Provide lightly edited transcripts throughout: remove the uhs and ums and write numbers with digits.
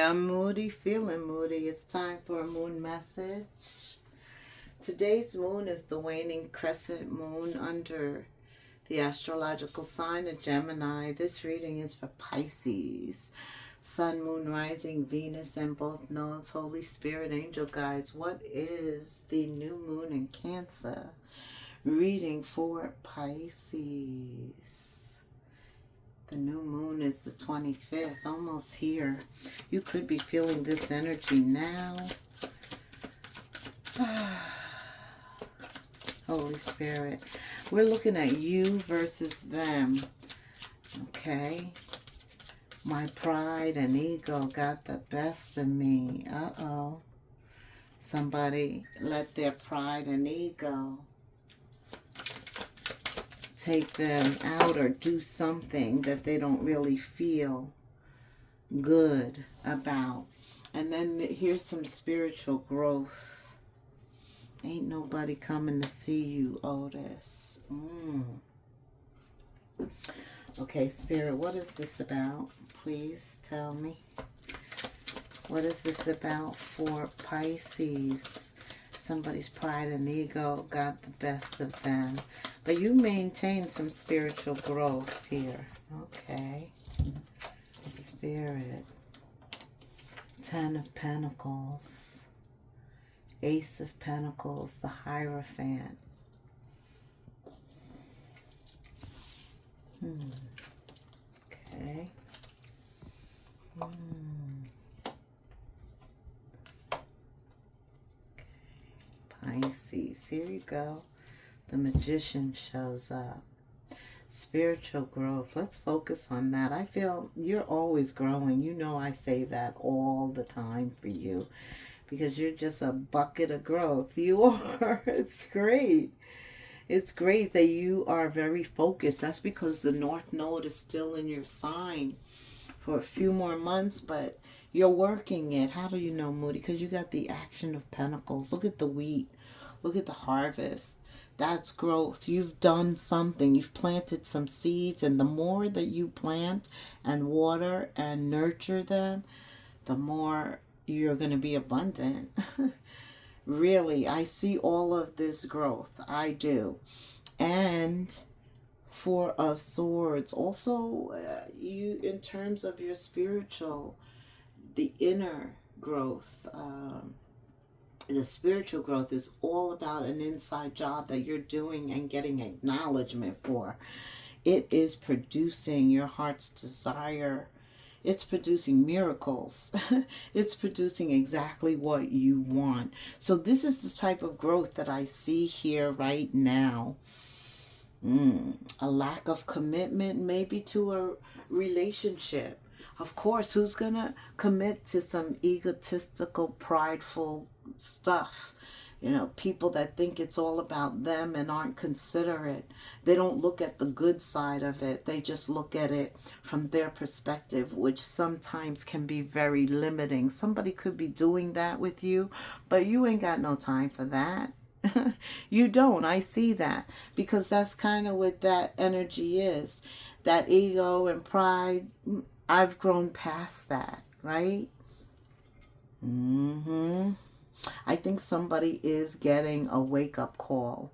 I'm Moody, feeling moody. It's time for a moon message. Today's moon is the waning crescent moon under the astrological sign of Gemini. This reading is for Pisces. Sun, moon, rising, Venus, and both nodes, Holy Spirit, angel guides. What is the new moon in Cancer? Reading for Pisces. The new moon is the 25th, almost here. You could be feeling this energy now. Holy Spirit. We're looking at you versus them. Okay. My pride and ego got the best of me. Uh-oh. Somebody let their pride and ego take them out or do something that they don't really feel good about. And then here's some spiritual growth. Ain't nobody coming to see you, Otis. Okay, Spirit, what is this about? Please tell me. What is this about for Pisces? Somebody's pride and ego got the best of them. But you maintain some spiritual growth here. Okay. Spirit. 10 of Pentacles. Ace of Pentacles. The Hierophant. Okay. Pisces. Here you go. The Magician shows up. Spiritual growth. Let's focus on that. I feel you're always growing. You know I say that all the time for you because you're just a bucket of growth. You are. It's great. It's great that you are very focused. That's because the North Node is still in your sign for a few more months, but you're working it. How do you know, Moody? Because you got the action of Pentacles. Look at the wheat. Look at the harvest. That's growth. You've done something. You've planted some seeds, and the more that you plant and water and nurture them, the more you're going to be abundant. Really, I see all of this growth. I do. And Four of Swords. Also, you, in terms of your spiritual, the inner growth, the spiritual growth is all about an inside job that you're doing and getting acknowledgement for. It is producing your heart's desire. It's producing miracles. It's producing exactly what you want. So this is the type of growth that I see here right now. A lack of commitment maybe to a relationship. Of course, who's going to commit to some egotistical, prideful stuff? You know, people that think it's all about them and aren't considerate. They don't look at the good side of it. They just look at it from their perspective, which sometimes can be very limiting. Somebody could be doing that with you, but you ain't got no time for that. You don't. I see that because that's kind of what that energy is. That ego and pride. I've grown past that, right? I think somebody is getting a wake-up call.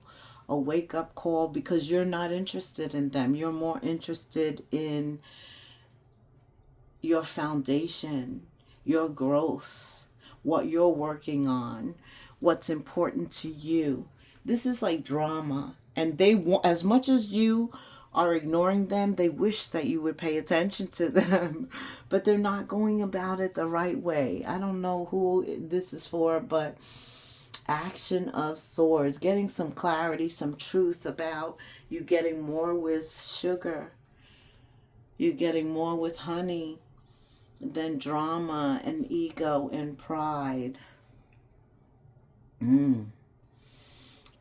A wake-up call because you're not interested in them. You're more interested in your foundation, your growth, what you're working on, what's important to you. This is like drama. And they want, as much as you are ignoring them, they wish that you would pay attention to them, but they're not going about it the right way. I don't know who this is for, but action of Swords, getting some clarity, some truth about you getting more with sugar, you getting more with honey than drama and ego and pride.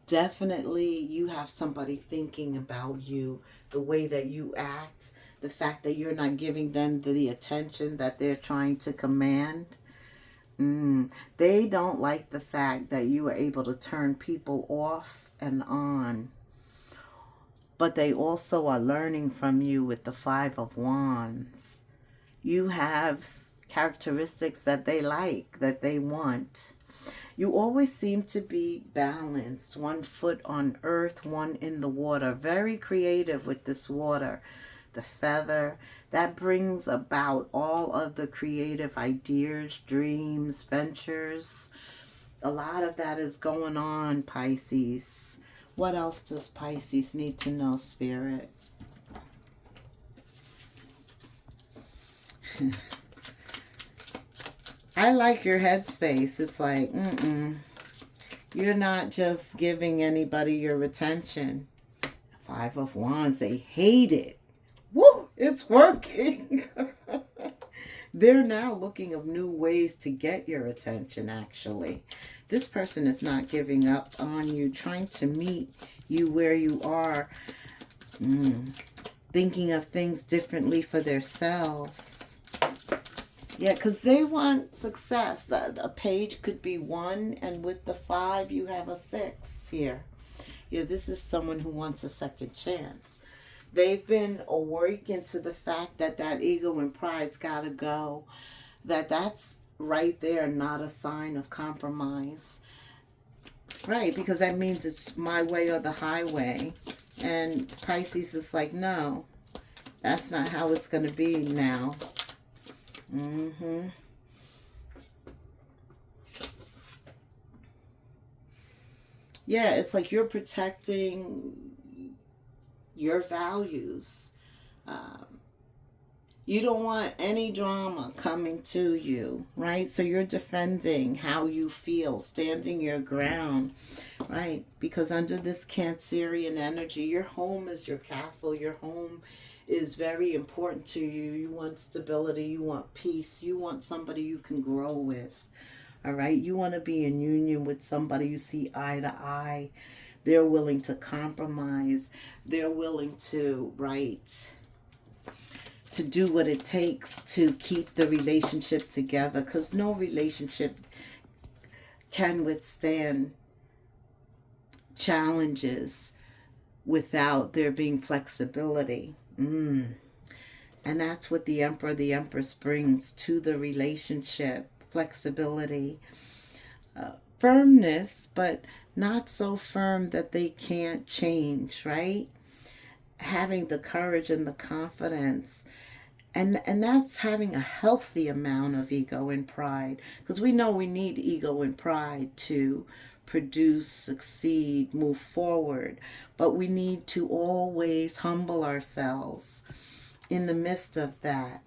Definitely you have somebody thinking about you, the way that you act, the fact that you're not giving them the attention that they're trying to command. They don't like the fact that you are able to turn people off and on. But they also are learning from you with the Five of Wands. You have characteristics that they like, that they want. You always seem to be balanced, one foot on earth, one in the water. Very creative with this water. The feather, that brings about all of the creative ideas, dreams, ventures. A lot of that is going on, Pisces. What else does Pisces need to know, Spirit? I like your headspace. It's like, you're not just giving anybody your attention. Five of Wands, they hate it. Woo, it's working. They're now looking of new ways to get your attention, actually. This person is not giving up on you, trying to meet you where you are, thinking of things differently for themselves. Yeah, because they want success. A page could be 1, and with the 5, you have a 6 here. Yeah, this is someone who wants a second chance. They've been awakened to the fact that that ego and pride's got to go. That's right there, not a sign of compromise. Right, because that means it's my way or the highway. And Pisces is like, no, that's not how it's going to be now. Yeah, it's like you're protecting your values. You don't want any drama coming to you, right? So you're defending how you feel, standing your ground, right? Because under this Cancerian energy, your home is your castle. Your home is very important to you. You want stability. You want peace. You want somebody you can grow with, all right? You want to be in union with somebody you see eye to eye. They're willing to compromise. They're willing to, right, to do what it takes to keep the relationship together, because no relationship can withstand challenges without there being flexibility. And that's what the Emperor, the Empress brings to the relationship. Flexibility, firmness, but not so firm that they can't change, right? Having the courage and the confidence. And that's having a healthy amount of ego and pride. Because we know we need ego and pride to produce, succeed, move forward. But we need to always humble ourselves in the midst of that.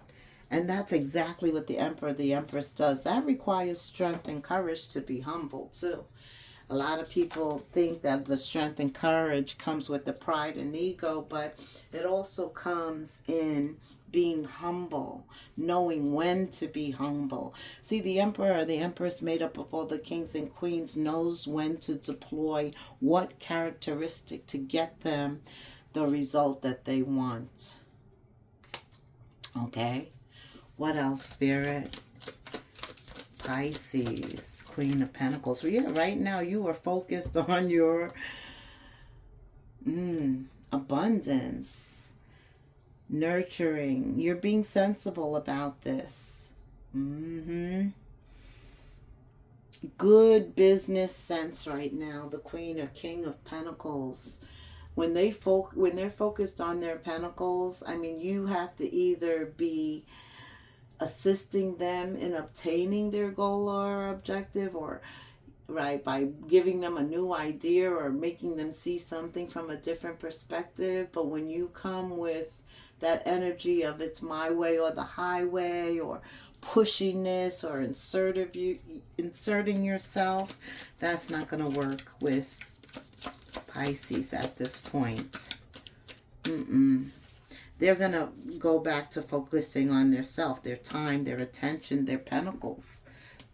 And that's exactly what the Emperor, the Empress does. That requires strength and courage to be humble too. A lot of people think that the strength and courage comes with the pride and ego, but it also comes in being humble, knowing when to be humble. See, the Emperor or the Empress, made up of all the kings and queens, knows when to deploy what characteristic to get them the result that they want. Okay? What else, Spirit? Pisces, Queen of Pentacles. Yeah, right now you are focused on your abundance, nurturing. You're being sensible about this. Good business sense right now. The Queen or King of Pentacles. When they're focused on their pentacles, I mean, you have to either be assisting them in obtaining their goal or objective, or right, by giving them a new idea or making them see something from a different perspective. But when you come with that energy of it's my way or the highway, or pushiness, or inserting yourself, that's not going to work with Pisces at this point. They're going to go back to focusing on their self, their time, their attention, their pentacles,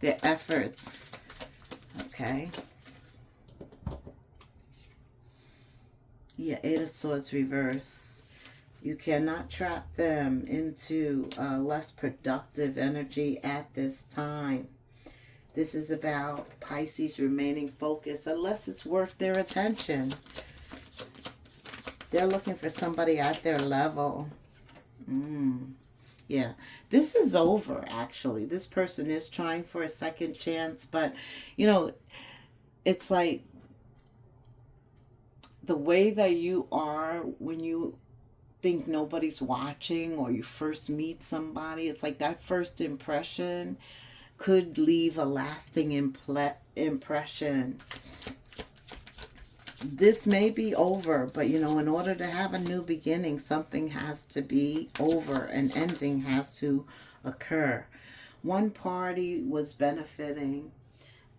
their efforts. Okay. Yeah, Eight of Swords reverse. You cannot trap them into less productive energy at this time. This is about Pisces remaining focused, unless it's worth their attention. They're looking for somebody at their level. Yeah. This is over, actually. This person is trying for a second chance, but, you know, it's like the way that you are when you think nobody's watching or you first meet somebody, it's like that first impression could leave a lasting impression. This may be over, but you know, in order to have a new beginning, something has to be over. An ending has to occur. One party was benefiting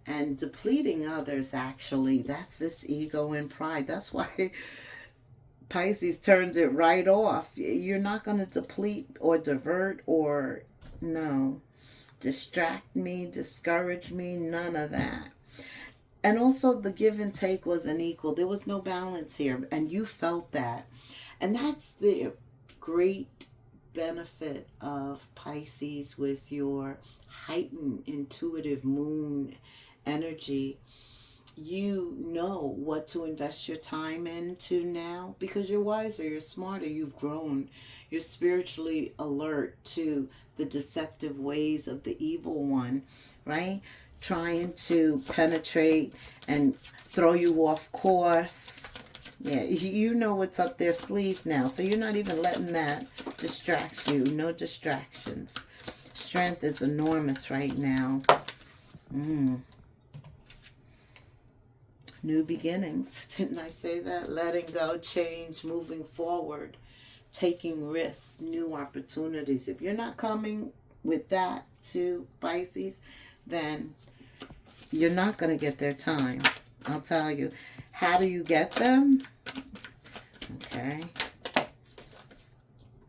and depleting others, actually. That's this ego and pride. That's why Pisces turns it right off. You're not going to deplete or divert or, no, distract me, discourage me, none of that. And also the give and take was unequal. There was no balance here, and you felt that. And that's the great benefit of Pisces with your heightened intuitive moon energy. You know what to invest your time into now because you're wiser, you're smarter, you've grown. You're spiritually alert to the deceptive ways of the evil one, right? Trying to penetrate and throw you off course. Yeah, you know what's up their sleeve now, so you're not even letting that distract you. No distractions. Strength is enormous right now. New beginnings. Didn't I say that? Letting go, change, moving forward, taking risks, new opportunities. If you're not coming with that to Pisces, then you're not going to get their time. I'll tell you. How do you get them? Okay.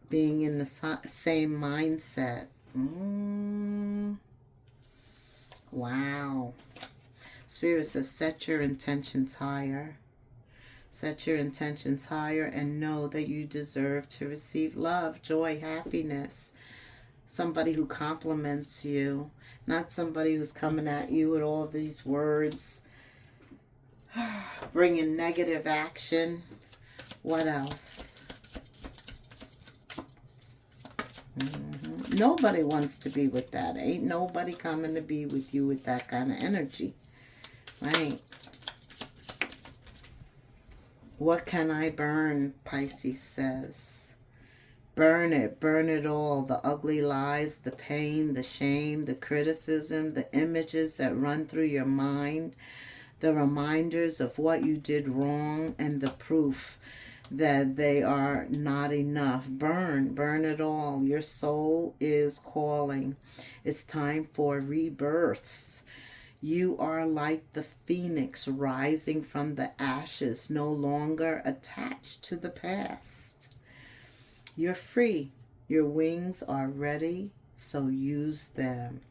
Being in the same mindset. Wow. Spirit says, set your intentions higher. Set your intentions higher and know that you deserve to receive love, joy, happiness. Somebody who compliments you, not somebody who's coming at you with all these words, bringing negative action. What else? Nobody wants to be with that. Ain't nobody coming to be with you with that kind of energy. Right? What can I burn? Pisces says. Burn it all. The ugly lies, the pain, the shame, the criticism, the images that run through your mind, the reminders of what you did wrong, and the proof that they are not enough. Burn it all. Your soul is calling. It's time for rebirth. You are like the phoenix rising from the ashes, no longer attached to the past. You're free. Your wings are ready, so use them.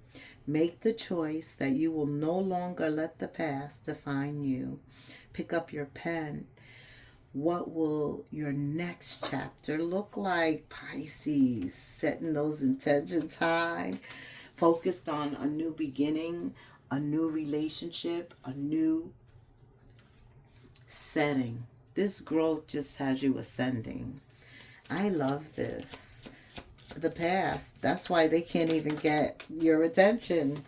Make the choice that you will no longer let the past define you. Pick up your pen. What will your next chapter look like, Pisces? Setting those intentions high, focused on a new beginning, a new relationship, a new setting. This growth just has you ascending. I love this. The past, that's why they can't even get your attention.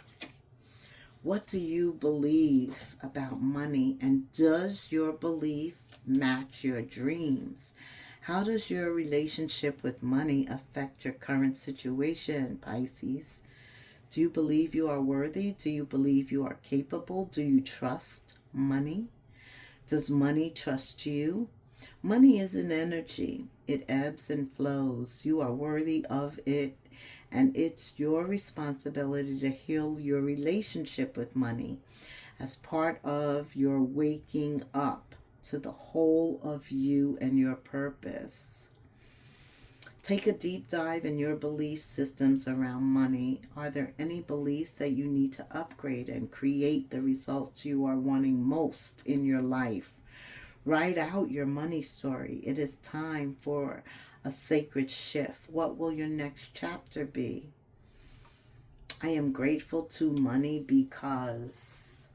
What do you believe about money? And does your belief match your dreams? How does your relationship with money affect your current situation, Pisces? Do you believe you are worthy? Do you believe you are capable? Do you trust money? Does money trust you? Money is an energy. It ebbs and flows. You are worthy of it, and it's your responsibility to heal your relationship with money as part of your waking up to the whole of you and your purpose. Take a deep dive in your belief systems around money. Are there any beliefs that you need to upgrade and create the results you are wanting most in your life? Write out your money story. It is time for a sacred shift. What will your next chapter be? I am grateful to money because...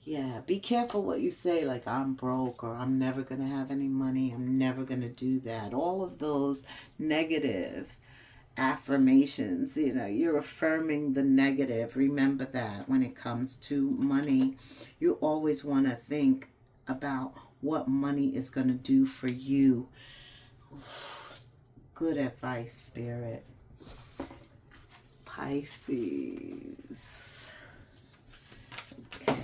Yeah, be careful what you say, like I'm broke or I'm never going to have any money, I'm never going to do that. All of those negative affirmations. You know, you're affirming the negative. Remember that when it comes to money, you always want to think about what money is going to do for you. Good advice, Spirit. Pisces. Okay.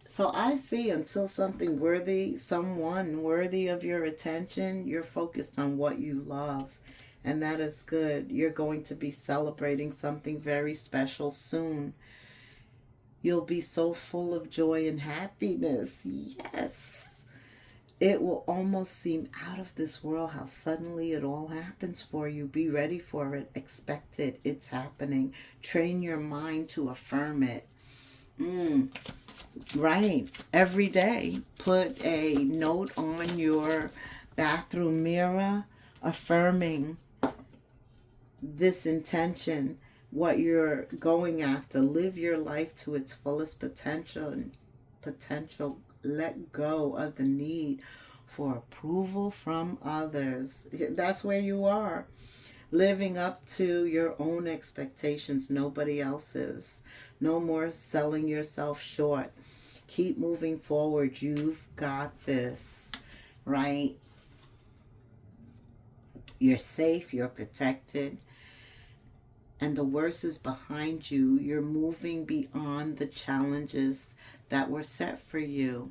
So I see, until someone worthy of your attention, you're focused on what you love. And that is good. You're going to be celebrating something very special soon. You'll be so full of joy and happiness. Yes. It will almost seem out of this world how suddenly it all happens for you. Be ready for it. Expect it. It's happening. Train your mind to affirm it. Right. Every day, put a note on your bathroom mirror affirming this intention, what you're going after. Live your life to its fullest potential. Let go of the need for approval from others. That's where you are. Living up to your own expectations, nobody else's. No more selling yourself short. Keep moving forward. You've got this, right? You're safe. You're protected. And the worst is behind you. You're moving beyond the challenges that were set for you.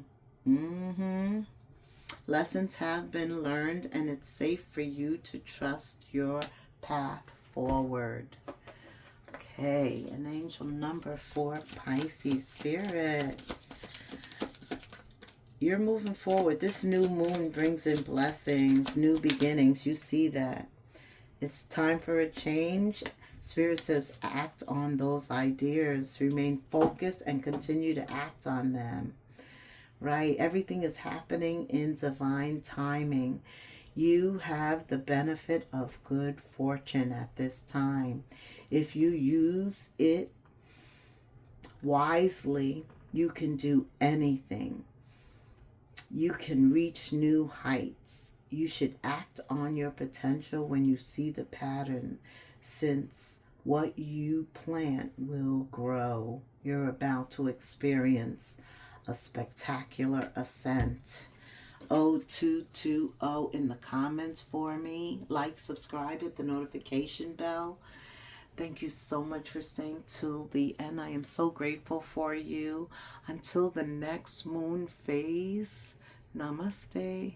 Lessons have been learned, and it's safe for you to trust your path forward. Okay, an angel number 4, Pisces, Spirit. You're moving forward. This new moon brings in blessings, new beginnings. You see that. It's time for a change. Spirit says act on those ideas. Remain focused and continue to act on them. Right? Everything is happening in divine timing. You have the benefit of good fortune at this time. If you use it wisely, you can do anything. You can reach new heights. You should act on your potential when you see the pattern, since what you plant will grow. You're about to experience a spectacular ascent. 0220 in the comments for me. Like, subscribe, hit the notification bell. Thank you so much for staying till the end. I am so grateful for you. Until the next moon phase, namaste.